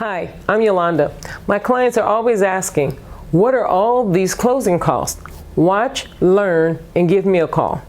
Hi, I'm Yolanda. My clients are always asking, what are all these closing costs? Watch, learn, and give me a call.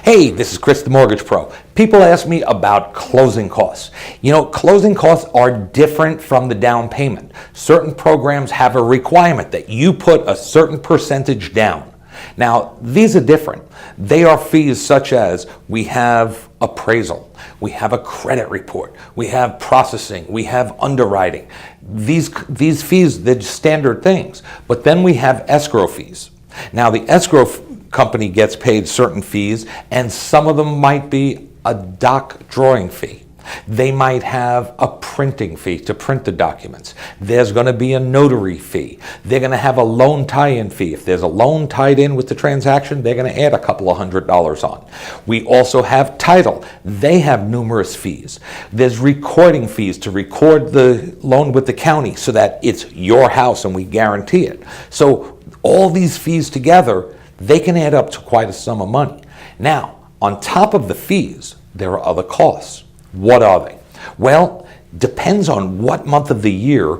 Hey, this is Chris the Mortgage Pro. People ask me about closing costs. You know, closing costs are different from the down payment. Certain programs have a requirement that you put a certain percentage down. Now, these are different. They are fees such as we have appraisal, we have a credit report, we have processing, we have underwriting. These fees, they're standard things. But then we have escrow fees. Now, the escrow company gets paid certain fees, and some of them might be a doc drawing fee. They might have a printing fee to print the documents. There's going to be a notary fee. They're going to have a loan tie-in fee. If there's a loan tied in with the transaction, they're going to add a couple of $100 on. We also have title. They have numerous fees. There's recording fees to record the loan with the county so that it's your house and we guarantee it. So all these fees together, they can add up to quite a sum of money. Now, on top of the fees, there are other costs. What are they? Well, depends on what month of the year,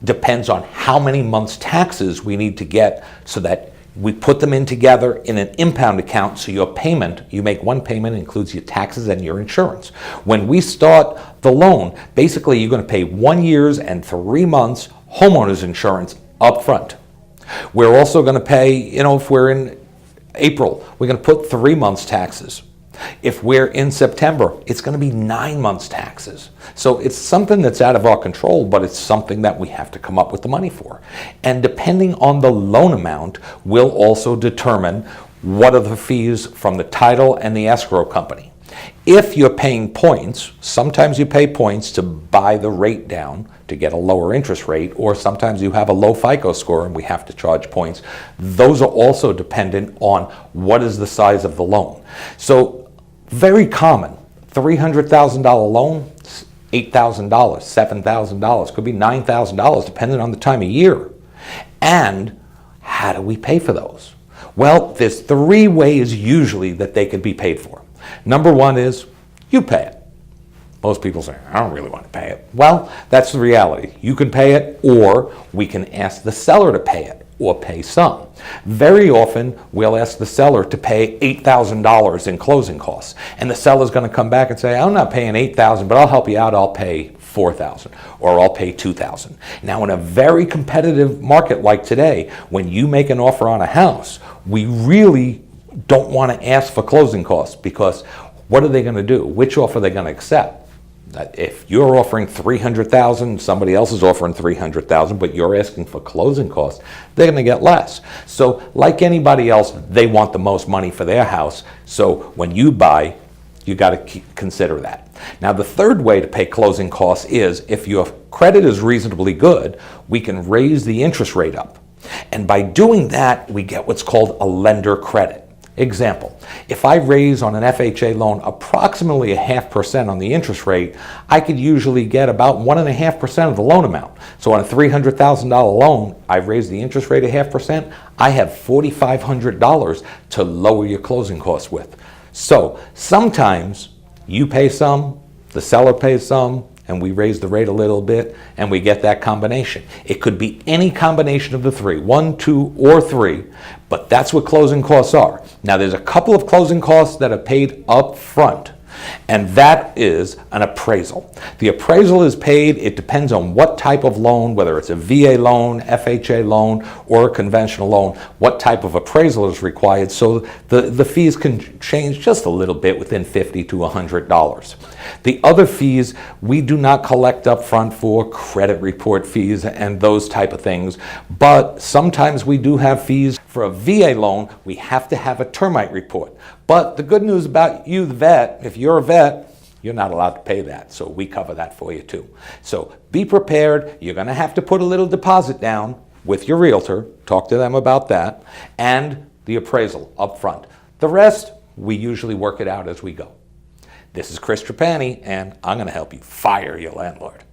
depends on how many months' taxes we need to get so that we put them in together in an impound account so your payment, you make one payment, includes your taxes and your insurance. When we start the loan, basically you're going to pay 1 year's and 3 months homeowner's insurance up front. We're also going to pay, if we're in April, we're going to put 3 months' taxes. If we're in September, it's going to be 9 months' taxes. So it's something that's out of our control, but it's something that we have to come up with the money for. And depending on the loan amount, we'll also determine what are the fees from the title and the escrow company. If you're paying points, sometimes you pay points to buy the rate down to get a lower interest rate, or sometimes you have a low FICO score and we have to charge points. Those are also dependent on what is the size of the loan. So very common, $300,000 loan, $8,000, $7,000, could be $9,000 depending on the time of year. And how do we pay for those? Well, there's 3 ways usually that they could be paid for. Number 1 is you pay it. Most people say, I don't really want to pay it. Well, that's the reality. You can pay it, or we can ask the seller to pay it, or pay some. Very often, we'll ask the seller to pay $8,000 in closing costs. And the seller's going to come back and say, I'm not paying $8,000, but I'll help you out, I'll pay $4,000, or I'll pay $2,000. Now, in a very competitive market like today, when you make an offer on a house, we really don't want to ask for closing costs, because what are they going to do? Which offer are they going to accept? If you're offering $300,000, somebody else is offering $300,000, but you're asking for closing costs, they're going to get less. So like anybody else, they want the most money for their house. So when you buy, you got to consider that. Now, the third way to pay closing costs is if your credit is reasonably good, we can raise the interest rate up. And by doing that, we get what's called a lender credit. Example, if I raise on an FHA loan approximately 0.5% on the interest rate, I could usually get about 1.5% of the loan amount. So on a $300,000 loan, I raise the interest rate 0.5%, I have $4,500 to lower your closing costs with. So sometimes you pay some, the seller pays some, and we raise the rate a little bit, and we get that combination. It could be any combination of the 3, 1, 2, or 3, but that's what closing costs are. Now, there's a couple of closing costs that are paid up front, and that is an appraisal. The appraisal is paid, it depends on what type of loan, whether it's a VA loan, FHA loan, or a conventional loan, what type of appraisal is required, so the fees can change just a little bit within $50 to $100. The other fees, we do not collect up front for credit report fees and those type of things, but sometimes we do have fees. For a VA loan, we have to have a termite report. But the good news about you, the vet, if you're a vet, you're not allowed to pay that, so we cover that for you too. So be prepared. You're going to have to put a little deposit down with your realtor, talk to them about that, and the appraisal up front. The rest, we usually work it out as we go. This is Chris Trapani, and I'm going to help you fire your landlord.